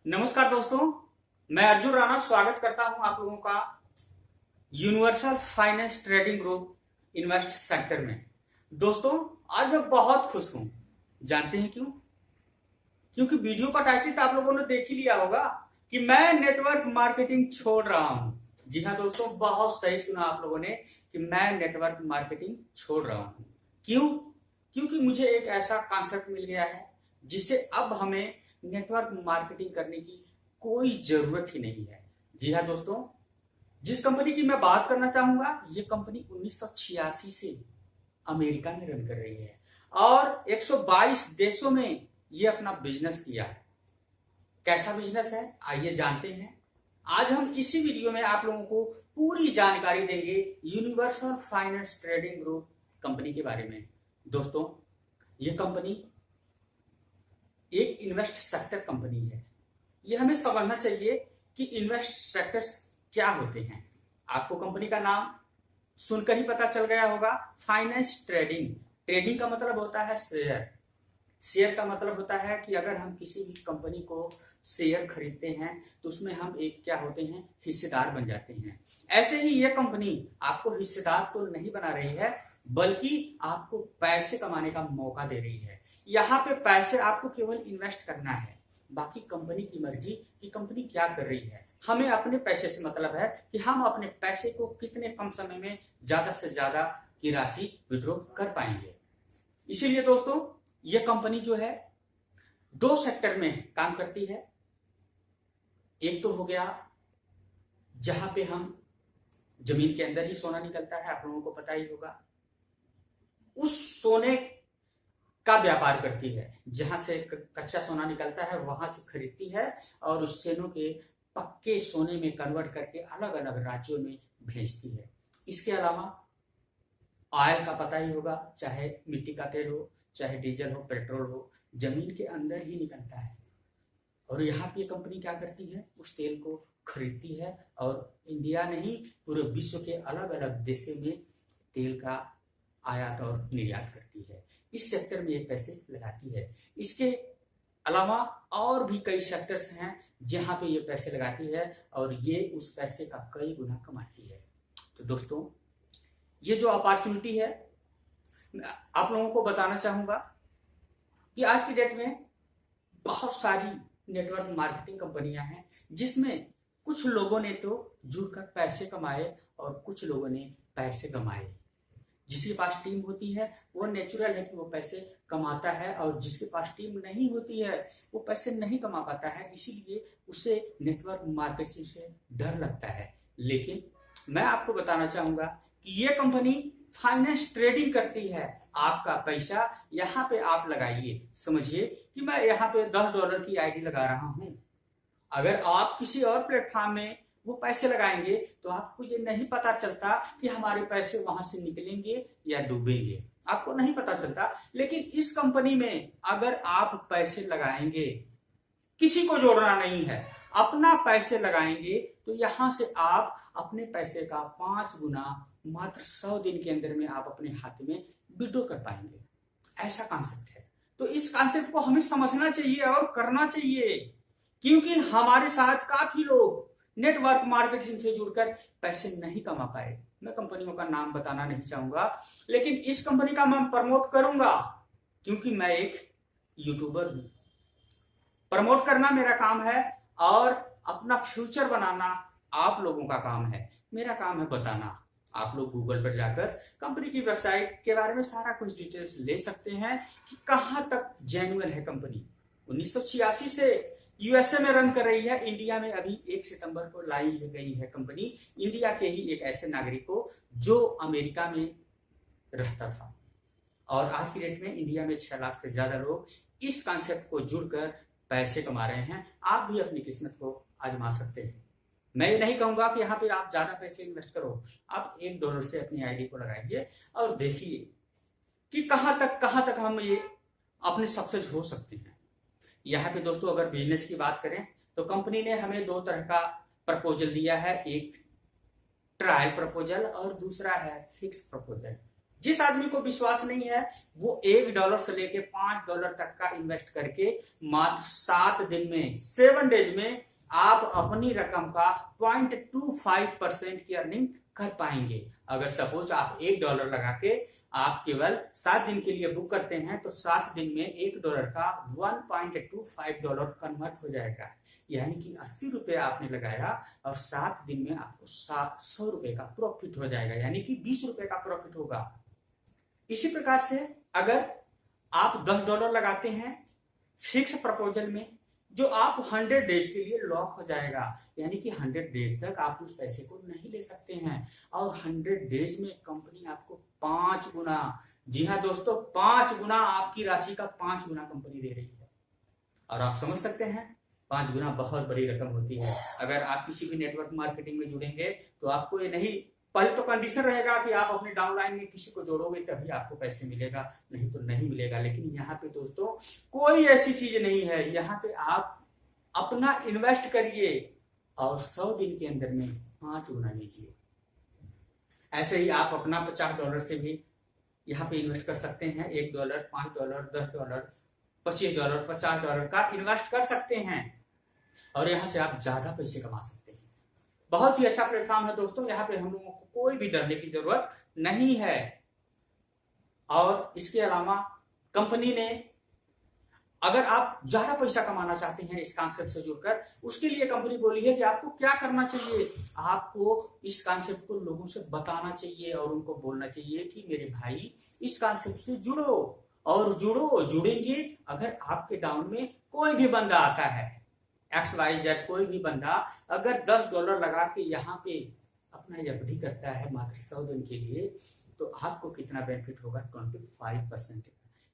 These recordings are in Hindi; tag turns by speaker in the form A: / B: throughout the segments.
A: नमस्कार दोस्तों, मैं अर्जुन राणा स्वागत करता हूं आप लोगों का universal finance trading group invest sector में। दोस्तों, आज मैं बहुत खुश हूं। जानते हैं क्यों? क्योंकि वीडियो का टाइटल तो आप लोगों ने देख ही लिया होगा कि मैं नेटवर्क मार्केटिंग छोड़ रहा हूं। जी हाँ दोस्तों, बहुत सही सुना आप लोगों ने कि मैं नेटवर्क मार्केटिंग छोड़ रहा हूं। क्यों? क्योंकि मुझे एक ऐसा कॉन्सेप्ट मिल गया है जिससे अब हमें नेटवर्क मार्केटिंग करने की कोई जरूरत ही नहीं है। जी हाँ दोस्तों, जिस कंपनी की मैं बात करना चाहूंगा, ये कंपनी 1986 से अमेरिका में रन कर रही है और 122 देशों में ये अपना बिजनेस किया है। कैसा बिजनेस है, आइए जानते हैं। आज हम इसी वीडियो में आप लोगों को पूरी जानकारी देंगे universal finance trading group company के बारे में। दोस्तों, ये कंपनी एक इन्वेस्ट सेक्टर कंपनी है। ये हमें समझना चाहिए कि इन्वेस्ट सेक्टर्स क्या होते हैं। आपको कंपनी का नाम सुनकर ही पता चल गया होगा, फाइनेंस ट्रेडिंग। ट्रेडिंग का मतलब होता है शेयर। शेयर का मतलब होता है कि अगर हम किसी भी कंपनी को शेयर खरीदते हैं तो उसमें हम एक क्या होते हैं, हिस्सेदार बन जाते हैं। ऐसे ही ये कंपनी आपको हिस्सेदार तो नहीं बना रही है, बल्कि आपको पैसे कमाने का मौका दे रही है। यहाँ पे पैसे आपको केवल इन्वेस्ट करना है, बाकी कंपनी की मर्जी कि कंपनी क्या कर रही है। हमें अपने पैसे से मतलब है कि हम अपने पैसे को कितने कम समय में ज्यादा से ज्यादा की राशि विड्रॉ कर पाएंगे। इसीलिए दोस्तों, ये कंपनी जो है दो सेक्टर में काम करती है। एक तो हो गया जहां पे हम जमीन के अंदर ही सोना निकलता है, आप लोगों को पता ही होगा। उस सोने का व्यापार करती है, जहां से कच्चा सोना निकलता है वहां से खरीदती है और उस सोनों के पक्के सोने में कन्वर्ट करके अलग अलग राज्यों में भेजती है। इसके अलावा ऑयल का पता ही होगा, चाहे मिट्टी का तेल हो, चाहे डीजल हो, पेट्रोल हो, जमीन के अंदर ही निकलता है। और यहाँ पे कंपनी क्या करती है, उस तेल को खरीदती है और इंडिया नहीं पूरे विश्व के अलग अलग देशों में तेल का आयात और निर्यात करती है। इस सेक्टर में ये पैसे लगाती है। इसके अलावा और भी कई सेक्टर्स हैं जहां पे ये पैसे लगाती है और ये उस पैसे का कई गुना कमाती है। तो दोस्तों, ये जो अपॉर्चुनिटी है, आप लोगों को बताना चाहूंगा कि आज की डेट में बहुत सारी नेटवर्क मार्केटिंग कंपनियां हैं जिसमें कुछ लोगों ने तो जुड़कर पैसे कमाए और कुछ लोगों ने पैसे गंवाए। जिसके पास टीम होती है वो नेचुरल है कि वो पैसे कमाता है, और जिसके पास टीम नहीं होती है वो पैसे नहीं कमा पाता है। इसीलिए उसे नेटवर्क मार्केटिंग से डर लगता है। लेकिन मैं आपको बताना चाहूंगा कि ये कंपनी फाइनेंस ट्रेडिंग करती है। आपका पैसा यहाँ पे आप लगाइए। समझिए कि मैं यहाँ पे $10 की आईडी लगा रहा हूं। अगर आप किसी और प्लेटफॉर्म में वो पैसे लगाएंगे तो आपको ये नहीं पता चलता कि हमारे पैसे वहां से निकलेंगे या डूबेंगे, आपको नहीं पता चलता। लेकिन इस कंपनी में अगर आप पैसे लगाएंगे, किसी को जोड़ना नहीं है, अपना पैसे लगाएंगे तो यहां से आप अपने पैसे का 5 गुना मात्र 100 दिन के अंदर में आप अपने हाथ में विड्रॉ कर पाएंगे। ऐसा कॉन्सेप्ट है। तो इस कॉन्सेप्ट को हमें समझना चाहिए और करना चाहिए, क्योंकि हमारे साथ काफी लोग नेटवर्क मार्केटिंग से जुड़कर पैसे नहीं कमा पाए। मैं कंपनियों का नाम बताना नहीं चाहूंगा, लेकिन इस कंपनी का मैं प्रमोट करूंगा क्योंकि मैं एक यूट्यूबर हूं। प्रमोट करना मेरा काम है और अपना फ्यूचर बनाना आप लोगों का काम है। मेरा काम है बताना। आप लोग गूगल पर जाकर कंपनी की वेबसाइट के बारे में सारा कुछ डिटेल्स ले सकते हैं कि कहां तक जेन्युइन है कंपनी। 1986 से यूएसए में रन कर रही है। इंडिया में अभी 1 सितंबर को लाई गई है कंपनी, इंडिया के ही एक ऐसे नागरिक को जो अमेरिका में रहता था। और आज की डेट में इंडिया में 6 लाख से ज्यादा लोग इस कॉन्सेप्ट को जुड़कर पैसे कमा रहे हैं। आप भी अपनी किस्मत को आजमा सकते हैं। मैं ये नहीं कहूंगा कि यहाँ पे आप ज्यादा पैसे इन्वेस्ट करो। आप $1 से अपनी आईडी को लगाइए और देखिए कि कहां तक हम ये अपने सक्सेस हो सकते हैं। यहाँ पे दोस्तों, अगर बिजनेस की बात करें तो कंपनी ने हमें 2 तरह का प्रपोजल दिया है। एक ट्रायल प्रपोजल और दूसरा है फिक्स प्रपोजल। जिस आदमी को विश्वास नहीं है वो $1 से लेके $5 तक का इन्वेस्ट करके मात्र 7 दिन में 7 डेज में आप अपनी रकम का 0.25% की अर्निंग कर पाएंगे। अगर सपोज आप $1 लगा के आप केवल 7 दिन के लिए बुक करते हैं तो 7 दिन में $1 का $1.25 कन्वर्ट हो जाएगा, यानी कि 80 रुपए आपने लगाया और 7 दिन में आपको 100 रुपए का प्रॉफिट हो जाएगा, यानी कि 20 रुपए का प्रॉफिट होगा। इसी प्रकार से अगर आप $10 लगाते हैं फिक्स प्रपोजल में, जो आप 100 डेज के लिए लॉक हो जाएगा, यानी कि 100 डेज तक आप उस पैसे को नहीं ले सकते हैं और 100 डेज में कंपनी आपको 5 गुना, जी हाँ दोस्तों 5 गुना आपकी राशि का 5 गुना कंपनी दे रही है। और आप समझ सकते हैं 5 गुना बहुत बड़ी रकम होती है। अगर आप किसी भी नेटवर्क मार्केटिंग में जुड़ेंगे तो आपको ये नहीं, पहले तो कंडीशन रहेगा कि आप अपने डाउनलाइन में किसी को जोड़ोगे तभी आपको पैसे मिलेगा, नहीं तो नहीं मिलेगा। लेकिन यहाँ पे दोस्तों कोई ऐसी चीज नहीं है, यहाँ पे आप अपना इन्वेस्ट करिए और 100 दिन के अंदर में 5 गुना लीजिए। ऐसे ही आप अपना $50 से भी यहाँ पे इन्वेस्ट कर सकते हैं। $1, $5, $10, $25, $50 का इन्वेस्ट कर सकते हैं और यहाँ से आप ज्यादा पैसे कमा सकते हैं। बहुत ही अच्छा प्लेटफॉर्म है दोस्तों, यहाँ पे हम लोगों को कोई भी डरने की जरूरत नहीं है। और इसके अलावा कंपनी ने, अगर आप ज्यादा पैसा कमाना चाहते हैं इस कॉन्सेप्ट से जुड़कर, उसके लिए कंपनी बोली है कि आपको क्या करना चाहिए। आपको इस कॉन्सेप्ट को लोगों से बताना चाहिए और उनको बोलना चाहिए कि मेरे भाई इस कॉन्सेप्ट से जुड़ो और जुड़ेंगे। अगर आपके डाउन में कोई भी बंदा आता है, XYZ कोई भी बंदा अगर $10 लगा के यहाँ पे अपना एफडी करता है मात्र 100 दिन के लिए, तो आपको कितना बेनिफिट होगा, 25%,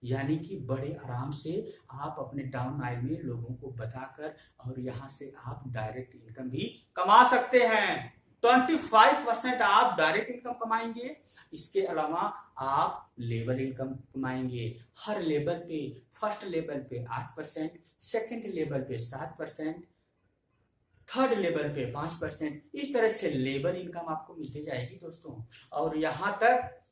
A: यानी कि बड़े आराम से आप अपने डाउन लाइन में लोगों को बताकर और यहाँ से आप डायरेक्ट इनकम भी कमा सकते हैं। 25% आप डायरेक्ट इनकम कमाएंगे। इसके अलावा आप लेवल इनकम कमाएंगे। हर लेवल पे, फर्स्ट लेवल पे 8%, सेकंड लेवल पे 7%, थर्ड लेवल पे 5%, इस तरह से लेवल इनकम आपको मिलती जाएगी दोस्तों। और यहां तक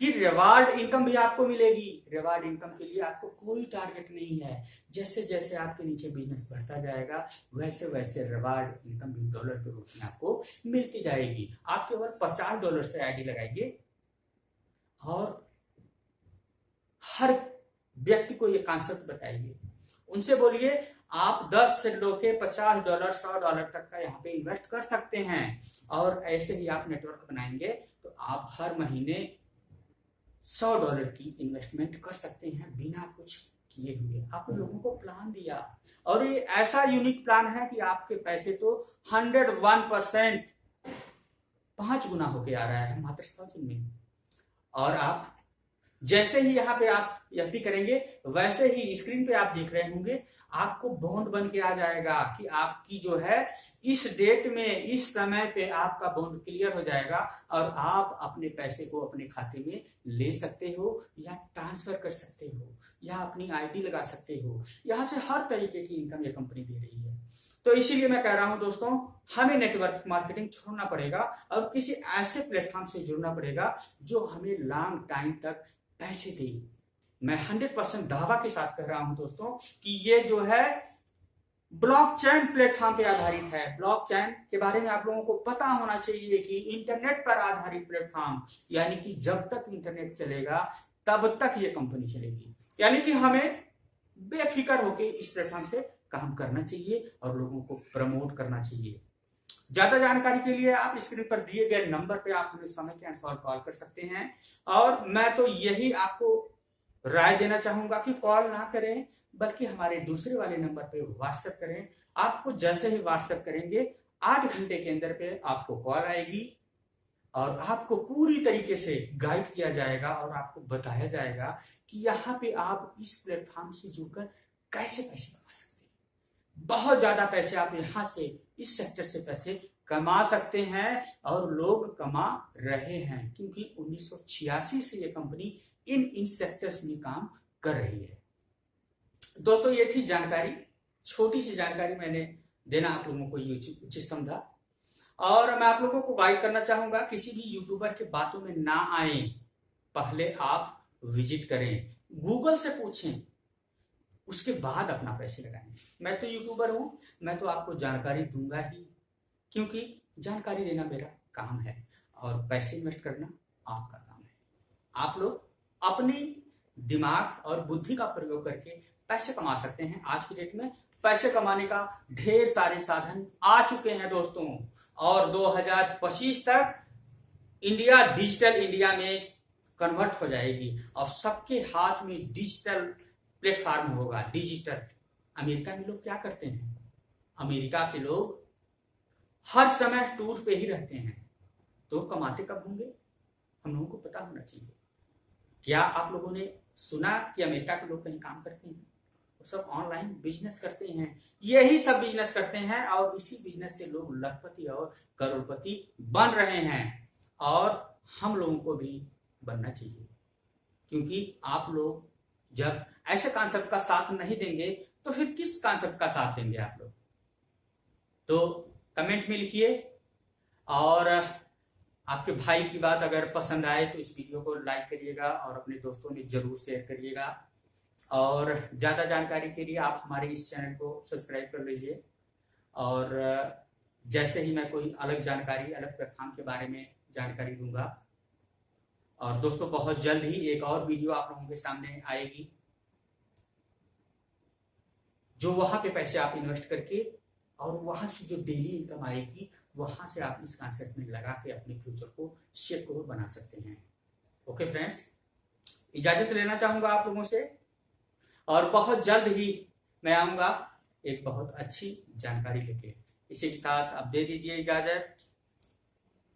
A: कि रिवार्ड इनकम भी आपको मिलेगी। रिवार्ड इनकम के लिए आपको कोई टारगेट नहीं है। जैसे जैसे आपके नीचे बिजनेस बढ़ता जाएगा वैसे वैसे रिवार्ड इनकम भी डॉलर के रूप में आपको मिलती जाएगी। आप केवल $50 से आईडी लगाइए और हर व्यक्ति को ये कॉन्सेप्ट बताइए। उनसे बोलिए आप 10 से लेके $50, $100 तक का यहाँ पे इन्वेस्ट कर सकते हैं। और ऐसे ही आप नेटवर्क बनाएंगे तो आप हर महीने $100 की इन्वेस्टमेंट कर सकते हैं बिना कुछ किए हुए। आपने लोगों को प्लान दिया और ये ऐसा यूनिक प्लान है कि आपके पैसे तो 101% 5 गुना होके आ रहा है मात्र 100 दिन में। और आप जैसे ही यहाँ पे आप एफडी करेंगे वैसे ही स्क्रीन पे आप देख रहे होंगे आपको बॉन्ड बन के आ जाएगा कि आपकी जो है इस डेट में इस समय पे आपका बॉन्ड क्लियर हो जाएगा और आप अपने पैसे को अपने खाते में ले सकते हो या ट्रांसफर कर सकते हो या अपनी आईडी लगा सकते हो। यहाँ से हर तरीके की इनकम ये कंपनी दे रही है। तो इसीलिए मैं कह रहा हूं दोस्तों, हमें नेटवर्क मार्केटिंग छोड़ना पड़ेगा और किसी ऐसे प्लेटफॉर्म से जुड़ना पड़ेगा जो हमें लॉन्ग टाइम तक पैसे दे। मैं 100% दावा के साथ कह रहा हूं दोस्तों कि ये जो है ब्लॉकचेन प्लेटफॉर्म पे आधारित है। ब्लॉकचेन के बारे में आप लोगों को पता होना चाहिए कि इंटरनेट पर आधारित प्लेटफॉर्म, यानी कि जब तक इंटरनेट चलेगा तब तक ये कंपनी चलेगी। यानी कि हमें बेफिक्र होकर इस प्लेटफॉर्म से काम करना चाहिए और लोगों को प्रमोट करना चाहिए। ज्यादा जानकारी के लिए आप स्क्रीन पर दिए गए नंबर पे आप हमें समय के अनुसार कॉल कर सकते हैं। और मैं तो यही आपको राय देना चाहूंगा कि कॉल ना करें बल्कि हमारे दूसरे वाले नंबर पे व्हाट्सएप करें। आपको जैसे ही व्हाट्सएप करेंगे 8 घंटे के अंदर पे आपको कॉल आएगी और आपको पूरी तरीके से गाइड किया जाएगा और आपको बताया जाएगा कि यहाँ पे आप इस प्लेटफॉर्म से जुड़कर कैसे पैसे कमा सकते हैं। बहुत ज्यादा पैसे आप यहाँ से इस सेक्टर से पैसे कमा सकते हैं और लोग कमा रहे हैं, क्योंकि 1986 से ये कंपनी इन सेक्टर्स में काम कर रही है। दोस्तों ये थी जानकारी, छोटी सी जानकारी मैंने देना आप लोगों को उचित समझा। और मैं आप लोगों को गाइड करना चाहूंगा किसी भी यूट्यूबर के बातों में ना आए। पहले आप विजिट करें, गूगल से पूछें, उसके बाद अपना पैसे लगाएं। मैं तो यूट्यूबर हूं, मैं तो आपको जानकारी दूंगा ही, क्योंकि जानकारी देना मेरा काम है और पैसे इन्वेस्ट करना आपका काम है। आप लोग अपनी दिमाग और बुद्धि का प्रयोग करके पैसे कमा सकते हैं। आज की डेट में पैसे कमाने का ढेर सारे साधन आ चुके हैं दोस्तों, और 2025 तक इंडिया डिजिटल इंडिया में कन्वर्ट हो जाएगी और सबके हाथ में डिजिटल प्लेटफॉर्म होगा, डिजिटल। अमेरिका में लोग क्या करते हैं? अमेरिका के लोग हर समय टूर पे ही रहते हैं, तो कमाते कब होंगे? हम लोगों को पता होना चाहिए। क्या आप लोगों ने सुना कि अमेरिका के लोग कहीं काम करते हैं? वो सब ऑनलाइन बिजनेस करते हैं, यही सब बिजनेस करते हैं, और इसी बिजनेस से लोग लखपति और करोड़पति बन रहे हैं, और हम लोगों को भी बनना चाहिए। क्योंकि आप लोग जब ऐसे कॉन्सेप्ट का साथ नहीं देंगे तो फिर किस कॉन्सेप्ट का साथ देंगे आप लोग? तो कमेंट में लिखिए, और आपके भाई की बात अगर पसंद आए तो इस वीडियो को लाइक करिएगा और अपने दोस्तों में जरूर शेयर करिएगा। और ज्यादा जानकारी के लिए आप हमारे इस चैनल को सब्सक्राइब कर लीजिए, और जैसे ही मैं कोई अलग जानकारी, अलग प्लेटफॉर्म के बारे में जानकारी दूंगा, और दोस्तों बहुत जल्द ही एक और वीडियो आप लोगों के सामने आएगी, जो वहां पे पैसे आप इन्वेस्ट करके और वहां से जो डेली इनकम आएगी, वहां से आप इस कॉन्सेप्ट में लगा के अपने फ्यूचर को सिक्योर बना सकते हैं। ओके फ्रेंड्स, इजाजत लेना चाहूंगा आप लोगों से, और बहुत जल्द ही मैं आऊंगा एक बहुत अच्छी जानकारी लेके। इसी के साथ आप दे दीजिए इजाजत।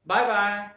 A: Bye bye.